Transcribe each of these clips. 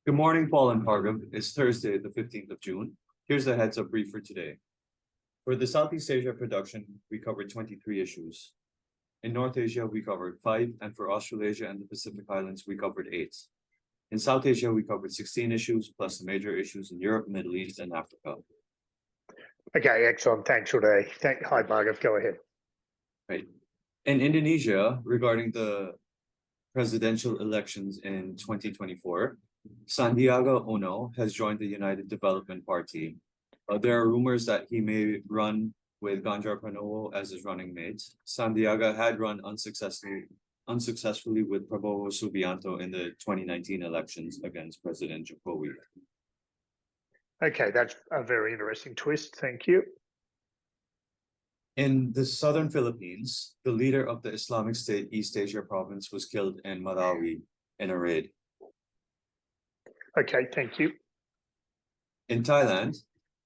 Good morning, Paul and Bhargav. It's Thursday, the 15th of June. Here's the heads up brief for today. For the Southeast Asia production, we covered 23 issues. In North Asia, we covered 5, and for Australasia and the Pacific Islands, we covered 8. In South Asia, we covered 16 issues, plus the major issues in Europe, Middle East, and Africa. Okay, excellent. Thanks, Uday. Hi, Bhargav. Go ahead. Right. In Indonesia, regarding the presidential elections in 2024, Sandiaga Uno has joined the United Development Party. There are rumors that he may run with Ganjar Pranowo as his running mate. Sandiaga had run unsuccessfully with Prabowo Subianto in the 2019 elections against President Jokowi. Okay, that's a very interesting twist. Thank you. In the southern Philippines, the leader of the Islamic State East Asia province was killed in Marawi in a raid. Okay, thank you. In Thailand,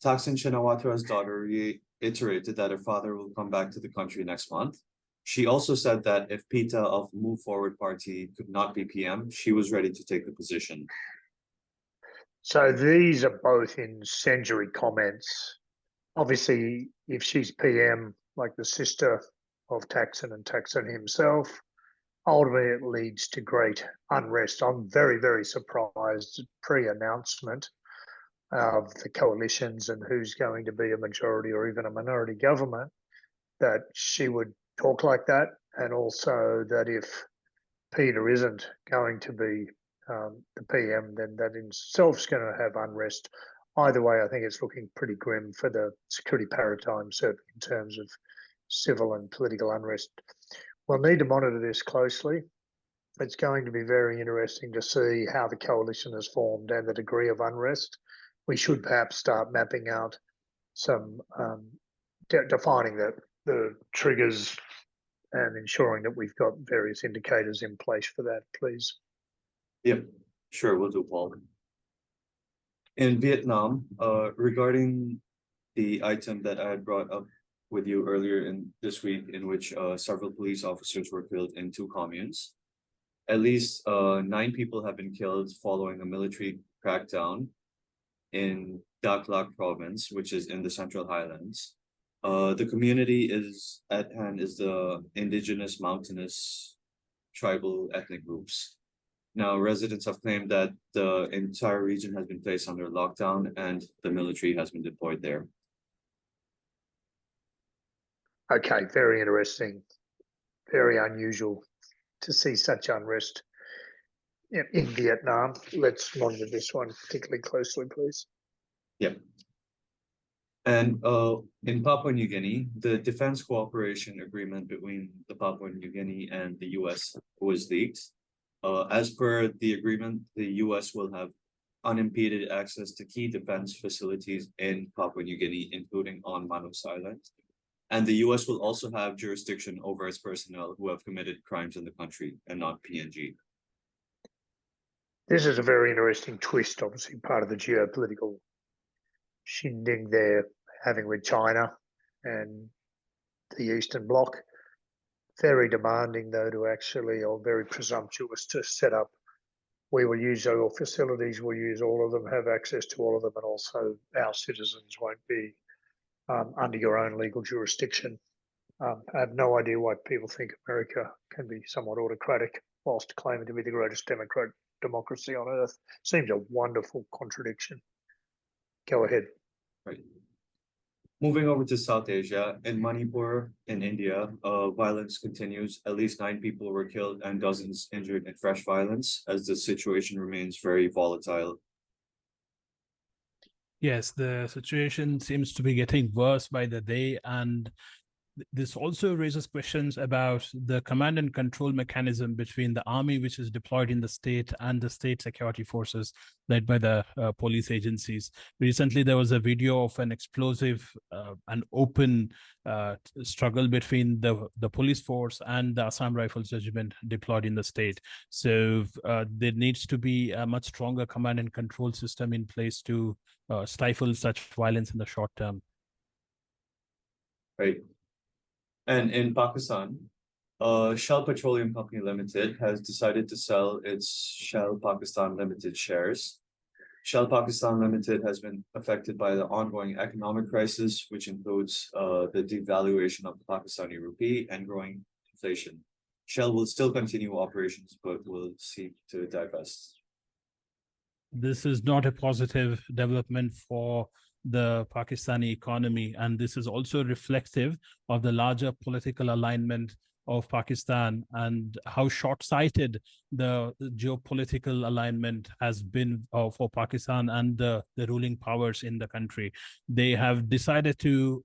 Thaksin Shinawatра's daughter reiterated that her father will come back to the country next month. She also said that if Pita of Move Forward Party could not be PM, she was ready to take the position. So these are both incendiary comments. Obviously, if she's PM, like the sister of Thaksin and Thaksin himself, ultimately it leads to great unrest. I'm very, very surprised pre-announcement of the coalitions and who's going to be a majority or even a minority government, that she would talk like that, and also that if Peter isn't going to be the PM, then that in itself is going to have unrest. Either way, I think it's looking pretty grim for the security paradigm, certainly in terms of civil and political unrest. We'll need to monitor this closely. It's going to be very interesting to see how the coalition is formed and the degree of unrest. We should perhaps start mapping out some, defining the triggers and ensuring that we've got various indicators in place for that, please. Yep, sure, we'll do, Paul. In Vietnam, regarding the item that I had brought up with you earlier in this week, in which several police officers were killed in 2 communes, at least 9 people have been killed following a military crackdown in Dak Lak province, which is in the Central Highlands. The community is at hand is the indigenous mountainous tribal ethnic groups. Now, residents have claimed that the entire region has been placed under lockdown and the military has been deployed there. Okay, very interesting. Very unusual to see such unrest in Vietnam. Let's monitor this one particularly closely, please. Yep. And in Papua New Guinea, the defense cooperation agreement between the Papua New Guinea and the US was leaked. As per the agreement, the US will have unimpeded access to key defense facilities in Papua New Guinea, including on Manus Island. And the US will also have jurisdiction over its personnel who have committed crimes in the country and not PNG. This is a very interesting twist, obviously part of the geopolitical shindig they're having with China and the Eastern Bloc. Very demanding, though, to actually, or very presumptuous to set up. We will use your facilities, we'll use all of them, have access to all of them, and also our citizens won't be under your own legal jurisdiction. I have no idea why people think America can be somewhat autocratic whilst claiming to be the greatest democracy on earth. Seems a wonderful contradiction. Go ahead. Right. Moving over to South Asia, in Manipur, in India, violence continues. At least 9 people were killed and dozens injured in fresh violence as the situation remains very volatile. Yes, the situation seems to be getting worse by the day, and this also raises questions about the command and control mechanism between the army, which is deployed in the state, and the state security forces led by the police agencies. Recently, there was a video of an explosive and open struggle between the police force and the Assam Rifles Regiment deployed in the state. So there needs to be a much stronger command and control system in place to stifle such violence in the short term. Right. And in Pakistan, Shell Petroleum Company Limited has decided to sell its Shell Pakistan Limited shares Shell Pakistan Limited has been affected by the ongoing economic crisis, which includes the devaluation of the Pakistani rupee and growing inflation. Shell will still continue operations, but will seek to divest. This is not a positive development for the Pakistani economy, and this is also reflective of the larger political alignment of Pakistan and how short-sighted the geopolitical alignment has been for Pakistan and the ruling powers in the country. They have decided to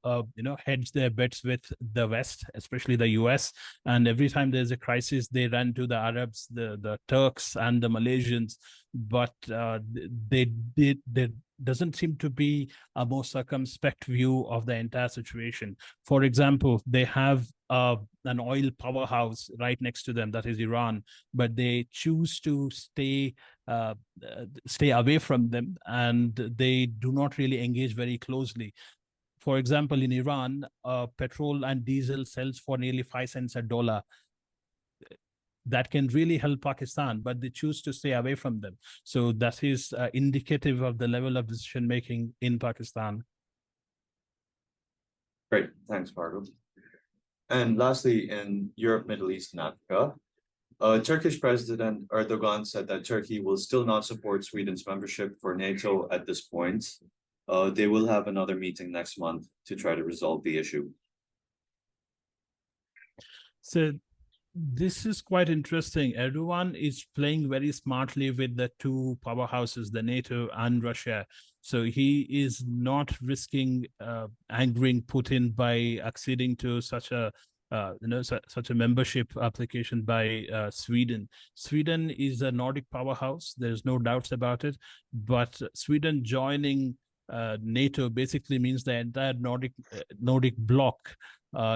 hedge their bets with the West, especially the US, and every time there's a crisis they run to the Arabs, the Turks and the Malaysians, but there doesn't seem to be a more circumspect view of the entire situation. For example, they have an oil powerhouse right next to them, that is Iran, but they choose to stay away from them, and they do not really engage very closely. For example, in Iran, petrol and diesel sells for nearly 5 cents a dollar. That can really help Pakistan, but they choose to stay away from them. So that is indicative of the level of decision making in Pakistan. Great, thanks, Bhargav. And lastly, in Europe, Middle East, and Africa, Turkish President Erdogan said that Turkey will still not support Sweden's membership for NATO at this point. They will have another meeting next month to try to resolve the issue. So this is quite interesting. Erdogan is playing very smartly with the two powerhouses, the NATO and Russia. So he is not risking angering Putin by acceding to such a such a membership application by Sweden. Sweden is a Nordic powerhouse. There's no doubts about it. But Sweden joining NATO basically means the entire Nordic bloc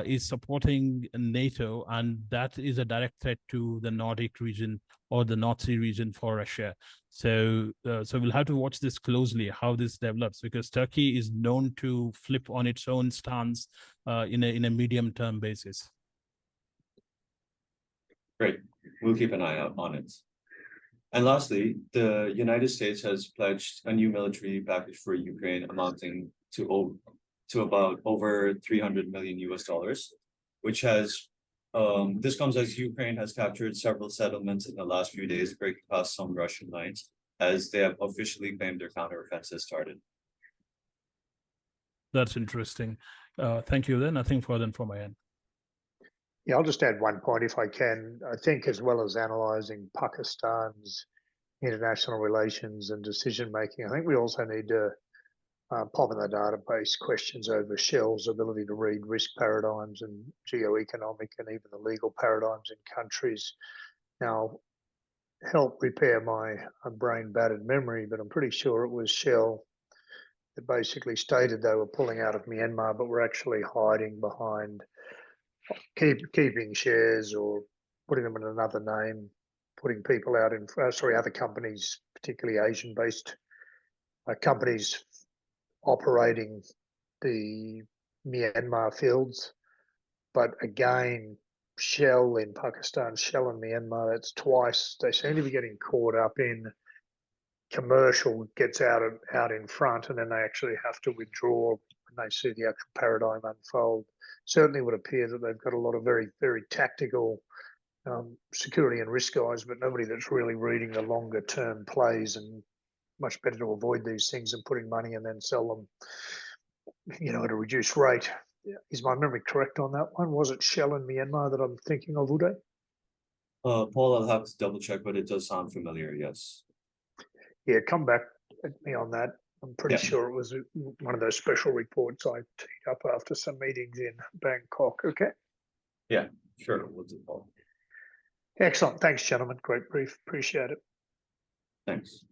is supporting NATO, and that is a direct threat to the Nordic region or the North Sea region for Russia. So we'll have to watch this closely, how this develops, because Turkey is known to flip on its own stance in a medium-term basis. Great, we'll keep an eye out on it. And lastly, the United States has pledged a new military package for Ukraine amounting to about over $300 million US, which has this comes as Ukraine has captured several settlements in the last few days, breaking past some Russian lines, as they have officially claimed their counteroffensive started. That's interesting. Thank you. Then nothing further from my end. Yeah, I'll just add one point if I can. I think as well as analysing Pakistan's international relations and decision making, I think we also need to pop in the database questions over Shell's ability to read risk paradigms and geoeconomic and even the legal paradigms in countries. Now, help repair my brain battered memory, but I'm pretty sure it was Shell that basically stated they were pulling out of Myanmar, but were actually hiding behind keeping shares or putting them in another name, putting people out in other companies, particularly Asian-based companies operating the Myanmar fields. But again, Shell in Pakistan, Shell in Myanmar, that's twice. They seem to be getting caught up in commercial gets out in front, and then they actually have to withdraw when they see the actual paradigm unfold. Certainly would appear that they've got a lot of very, very tactical security and risk guys, but nobody that's really reading the longer term plays, and much better to avoid these things than putting money and then sell them, at a reduced rate. Is my memory correct on that one? Was it Shell in Myanmar that I'm thinking of, Uday? Paul, I'll have to double check, but it does sound familiar, yes. Yeah, come back at me on that. I'm pretty sure it was one of those special reports I teed up after some meetings in Bangkok. Okay. Yeah, sure. We'll do, Paul. Excellent. Thanks, gentlemen. Great brief. Appreciate it. Thanks.